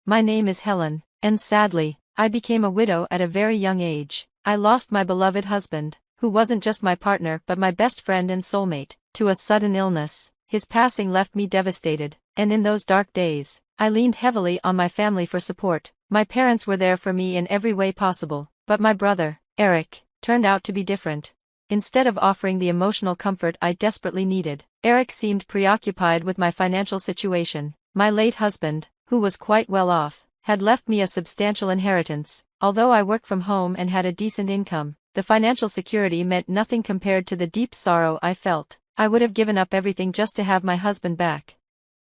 My name is Helen, and sadly, I became a widow at a very young age. I lost my beloved husband, who wasn't just my partner but my best friend and soulmate, to a sudden illness. His passing left me devastated, and in those dark days, I leaned heavily on my family for support. My parents were there for me in every way possible, but my brother, Eric, turned out to be different. Instead of offering the emotional comfort I desperately needed, Eric seemed preoccupied with my financial situation. My late husband, who was quite well off, had left me a substantial inheritance. Although I worked from home and had a decent income, the financial security meant nothing compared to the deep sorrow I felt. I would have given up everything just to have my husband back.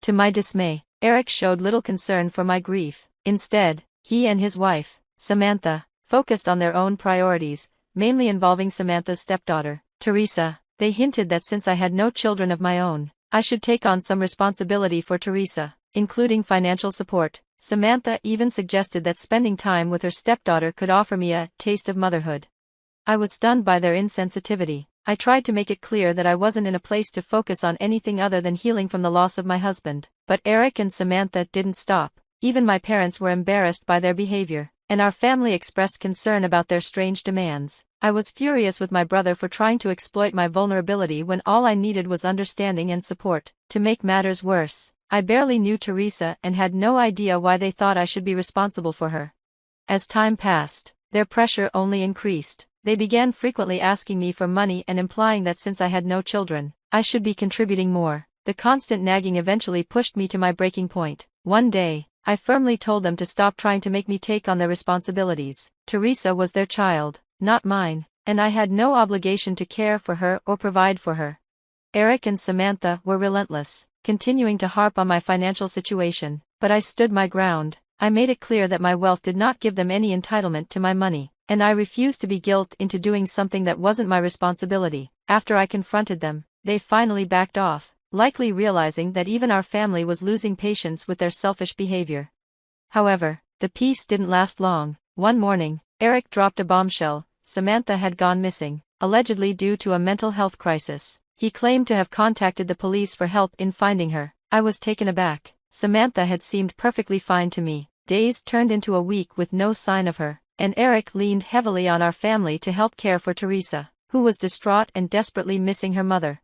To my dismay, Eric showed little concern for my grief. Instead, he and his wife, Samantha, focused on their own priorities, mainly involving Samantha's stepdaughter, Teresa. They hinted that since I had no children of my own, I should take on some responsibility for Teresa, including financial support. Samantha even suggested that spending time with her stepdaughter could offer me a taste of motherhood. I was stunned by their insensitivity. I tried to make it clear that I wasn't in a place to focus on anything other than healing from the loss of my husband, but Eric and Samantha didn't stop. Even my parents were embarrassed by their behavior, and our family expressed concern about their strange demands. I was furious with my brother for trying to exploit my vulnerability when all I needed was understanding and support. To make matters worse, I barely knew Teresa and had no idea why they thought I should be responsible for her. As time passed, their pressure only increased. They began frequently asking me for money and implying that since I had no children, I should be contributing more. The constant nagging eventually pushed me to my breaking point. One day, I firmly told them to stop trying to make me take on their responsibilities. Teresa was their child, not mine, and I had no obligation to care for her or provide for her. Eric and Samantha were relentless, continuing to harp on my financial situation, but I stood my ground. I made it clear that my wealth did not give them any entitlement to my money, and I refused to be guilted into doing something that wasn't my responsibility. After I confronted them, they finally backed off, likely realizing that even our family was losing patience with their selfish behavior. However, the peace didn't last long. One morning, Eric dropped a bombshell. Samantha had gone missing, allegedly due to a mental health crisis. He claimed to have contacted the police for help in finding her. I was taken aback. Samantha had seemed perfectly fine to me. Days turned into a week with no sign of her, and Eric leaned heavily on our family to help care for Teresa, who was distraught and desperately missing her mother.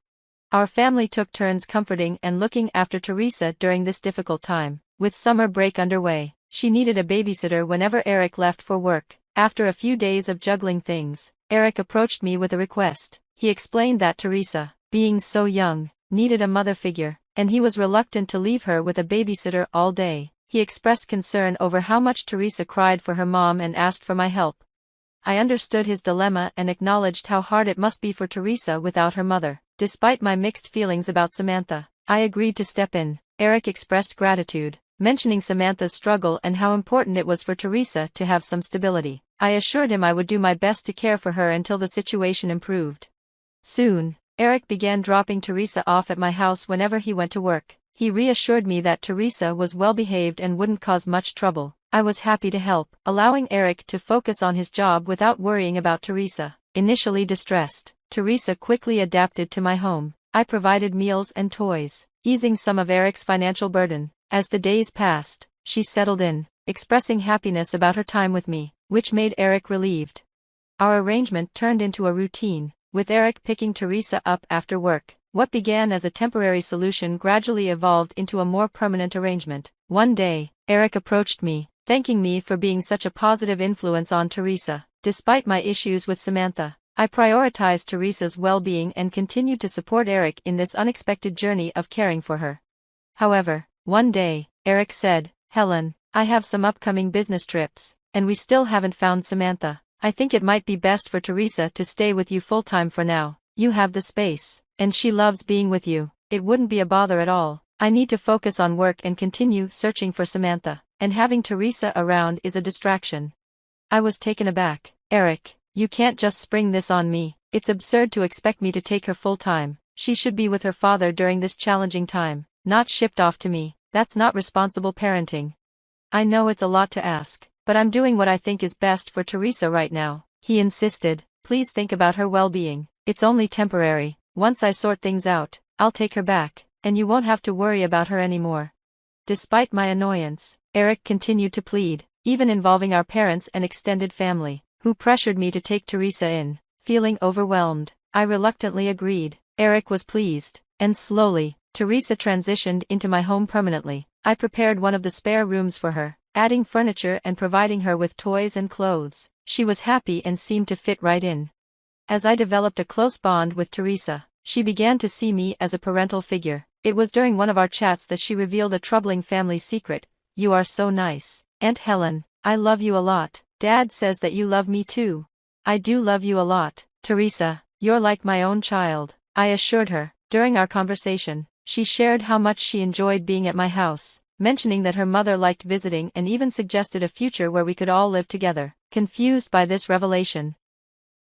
Our family took turns comforting and looking after Teresa during this difficult time. With summer break underway, she needed a babysitter whenever Eric left for work. After a few days of juggling things, Eric approached me with a request. He explained that Teresa, being so young, needed a mother figure, and he was reluctant to leave her with a babysitter all day. He expressed concern over how much Teresa cried for her mom and asked for my help. I understood his dilemma and acknowledged how hard it must be for Teresa without her mother. Despite my mixed feelings about Samantha, I agreed to step in. Eric expressed gratitude, mentioning Samantha's struggle and how important it was for Teresa to have some stability. I assured him I would do my best to care for her until the situation improved. Soon, Eric began dropping Teresa off at my house whenever he went to work. He reassured me that Teresa was well behaved and wouldn't cause much trouble. I was happy to help, allowing Eric to focus on his job without worrying about Teresa. Initially distressed, Teresa quickly adapted to my home. I provided meals and toys, easing some of Eric's financial burden. As the days passed, she settled in, expressing happiness about her time with me, which made Eric relieved. Our arrangement turned into a routine, with Eric picking Teresa up after work. What began as a temporary solution gradually evolved into a more permanent arrangement. One day, Eric approached me, thanking me for being such a positive influence on Teresa. Despite my issues with Samantha, I prioritized Teresa's well-being and continued to support Eric in this unexpected journey of caring for her. However, one day, Eric said, "Helen, I have some upcoming business trips, and we still haven't found Samantha. I think it might be best for Teresa to stay with you full-time for now. You have the space, and she loves being with you. It wouldn't be a bother at all. I need to focus on work and continue searching for Samantha, and having Teresa around is a distraction." I was taken aback. "Eric, you can't just spring this on me. It's absurd to expect me to take her full-time. She should be with her father during this challenging time, not shipped off to me. That's not responsible parenting." "I know it's a lot to ask, but I'm doing what I think is best for Teresa right now," he insisted. "Please think about her well-being. It's only temporary. Once I sort things out, I'll take her back, and you won't have to worry about her anymore." Despite my annoyance, Eric continued to plead, even involving our parents and extended family, who pressured me to take Teresa in. Feeling overwhelmed, I reluctantly agreed. Eric was pleased, and slowly, Teresa transitioned into my home permanently. I prepared one of the spare rooms for her, adding furniture and providing her with toys and clothes. She was happy and seemed to fit right in. As I developed a close bond with Teresa, she began to see me as a parental figure. It was during one of our chats that she revealed a troubling family secret. "You are so nice, Aunt Helen. I love you a lot. Dad says that you love me too." "I do love you a lot, Teresa. You're like my own child," I assured her. During our conversation, she shared how much she enjoyed being at my house, mentioning that her mother liked visiting and even suggested a future where we could all live together. Confused by this revelation,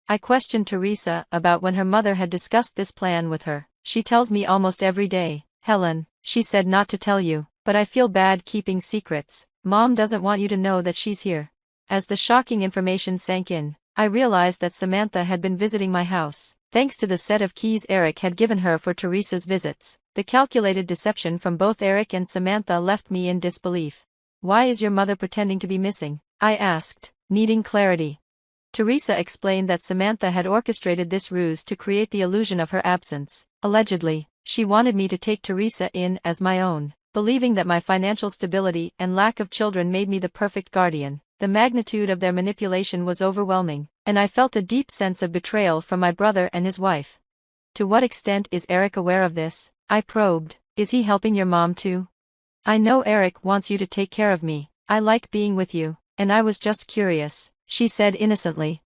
I questioned Teresa about when her mother had discussed this plan with her. "She tells me almost every day, Helen. She said not to tell you, but I feel bad keeping secrets. Mom doesn't want you to know that she's here." As the shocking information sank in, I realized that Samantha had been visiting my house, thanks to the set of keys Eric had given her for Teresa's visits. The calculated deception from both Eric and Samantha left me in disbelief. "Why is your mother pretending to be missing?" I asked, needing clarity. Teresa explained that Samantha had orchestrated this ruse to create the illusion of her absence. Allegedly, she wanted me to take Teresa in as my own, believing that my financial stability and lack of children made me the perfect guardian. The magnitude of their manipulation was overwhelming, and I felt a deep sense of betrayal from my brother and his wife. "To what extent is Eric aware of this?" I probed. "Is he helping your mom too?" "I know Eric wants you to take care of me. I like being with you, and I was just curious," she said innocently.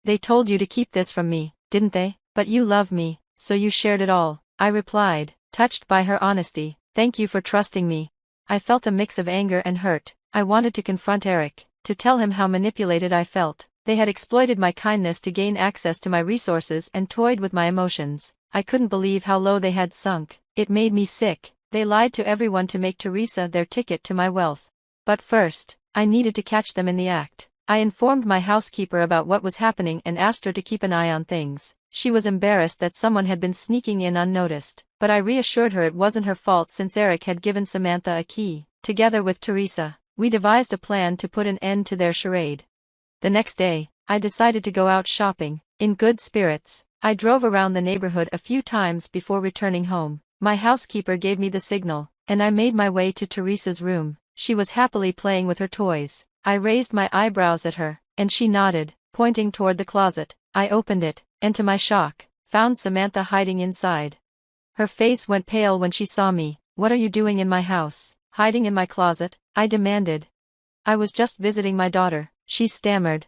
"They told you to keep this from me, didn't they? But you love me, so you shared it all," I replied, touched by her honesty. "Thank you for trusting me." I felt a mix of anger and hurt. I wanted to confront Eric, to tell him how manipulated I felt. They had exploited my kindness to gain access to my resources and toyed with my emotions. I couldn't believe how low they had sunk. It made me sick. They lied to everyone to make Teresa their ticket to my wealth. But first, I needed to catch them in the act. I informed my housekeeper about what was happening and asked her to keep an eye on things. She was embarrassed that someone had been sneaking in unnoticed, but I reassured her it wasn't her fault since Eric had given Samantha a key. Together with Teresa, we devised a plan to put an end to their charade. The next day, I decided to go out shopping. In good spirits, I drove around the neighborhood a few times before returning home. My housekeeper gave me the signal, and I made my way to Teresa's room. She was happily playing with her toys. I raised my eyebrows at her, and she nodded, pointing toward the closet. I opened it, and to my shock, found Samantha hiding inside. Her face went pale when she saw me. "What are you doing in my house? Hiding in my closet?" I demanded. "I was just visiting my daughter," she stammered.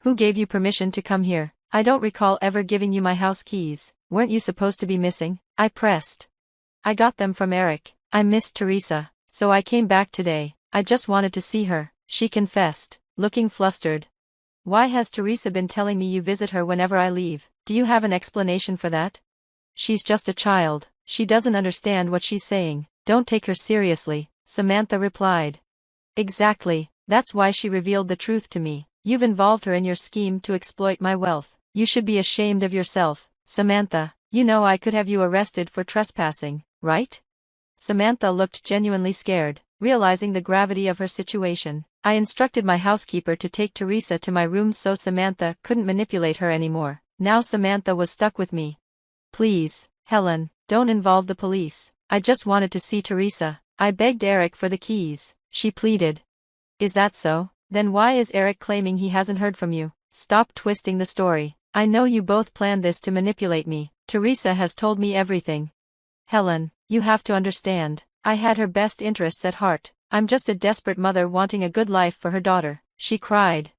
"Who gave you permission to come here? I don't recall ever giving you my house keys. Weren't you supposed to be missing?" I pressed. "I got them from Eric. I missed Teresa, so I came back today. I just wanted to see her," she confessed, looking flustered. "Why has Teresa been telling me you visit her whenever I leave? Do you have an explanation for that?" "She's just a child. She doesn't understand what she's saying. Don't take her seriously," Samantha replied. "Exactly, that's why she revealed the truth to me. You've involved her in your scheme to exploit my wealth. You should be ashamed of yourself, Samantha. You know I could have you arrested for trespassing, right?" Samantha looked genuinely scared, realizing the gravity of her situation. I instructed my housekeeper to take Teresa to my room so Samantha couldn't manipulate her anymore. Now Samantha was stuck with me. "Please, Helen, don't involve the police. I just wanted to see Teresa." I begged Eric for the keys, she pleaded. "Is that so? Then why is Eric claiming he hasn't heard from you?" "Stop twisting the story. I know you both planned this to manipulate me. Teresa has told me everything." "Helen, you have to understand. I had her best interests at heart. I'm just a desperate mother wanting a good life for her daughter," she cried.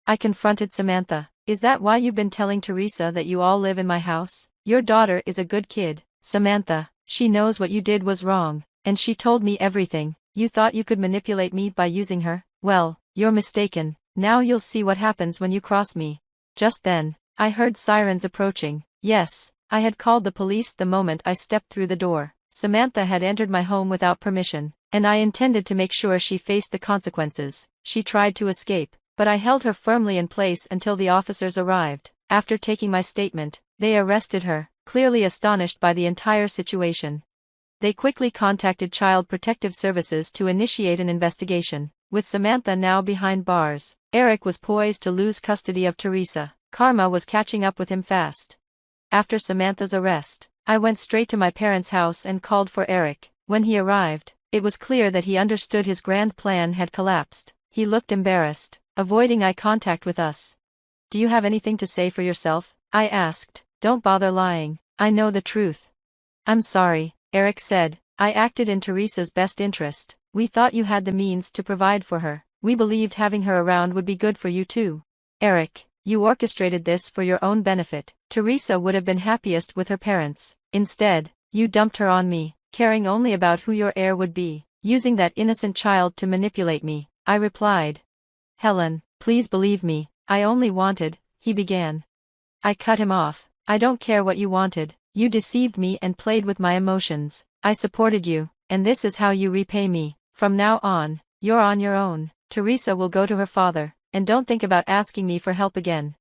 I confronted Samantha. "Is that why you've been telling Teresa that you all live in my house? Your daughter is a good kid, Samantha. She knows what you did was wrong, and she told me everything. You thought you could manipulate me by using her? Well, you're mistaken. Now you'll see what happens when you cross me." Just then, I heard sirens approaching. Yes, I had called the police the moment I stepped through the door. Samantha had entered my home without permission, and I intended to make sure she faced the consequences. She tried to escape, but I held her firmly in place until the officers arrived. After taking my statement, they arrested her, clearly astonished by the entire situation. They quickly contacted Child Protective Services to initiate an investigation. With Samantha now behind bars, Eric was poised to lose custody of Teresa. Karma was catching up with him fast. After Samantha's arrest, I went straight to my parents' house and called for Eric. When he arrived, it was clear that he understood his grand plan had collapsed. He looked embarrassed, avoiding eye contact with us. "Do you have anything to say for yourself?" I asked. "Don't bother lying, I know the truth." "I'm sorry," Eric said. "I acted in Teresa's best interest. We thought you had the means to provide for her. We believed having her around would be good for you too." "Eric, you orchestrated this for your own benefit. Teresa would have been happiest with her parents. Instead, you dumped her on me, caring only about who your heir would be, using that innocent child to manipulate me," I replied. "Helen, please believe me, I only wanted," he began. I cut him off. "I don't care what you wanted. You deceived me and played with my emotions. I supported you, and this is how you repay me. From now on, you're on your own. Teresa will go to her father, and don't think about asking me for help again."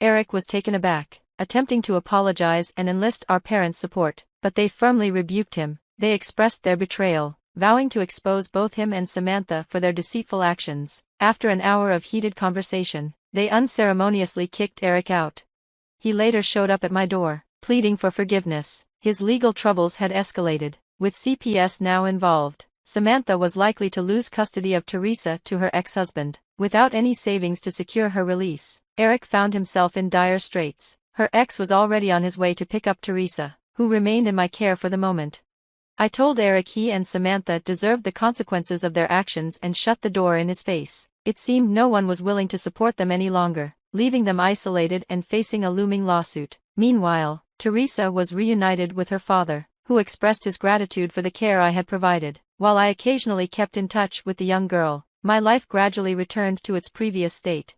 Eric was taken aback, attempting to apologize and enlist our parents' support, but they firmly rebuked him. They expressed their betrayal, vowing to expose both him and Samantha for their deceitful actions. After an hour of heated conversation, they unceremoniously kicked Eric out. He later showed up at my door, pleading for forgiveness. His legal troubles had escalated. With CPS now involved, Samantha was likely to lose custody of Teresa to her ex-husband. Without any savings to secure her release, Eric found himself in dire straits. Her ex was already on his way to pick up Teresa, who remained in my care for the moment. I told Eric he and Samantha deserved the consequences of their actions and shut the door in his face. It seemed no one was willing to support them any longer, leaving them isolated and facing a looming lawsuit. Meanwhile, Teresa was reunited with her father, who expressed his gratitude for the care I had provided. While I occasionally kept in touch with the young girl, my life gradually returned to its previous state.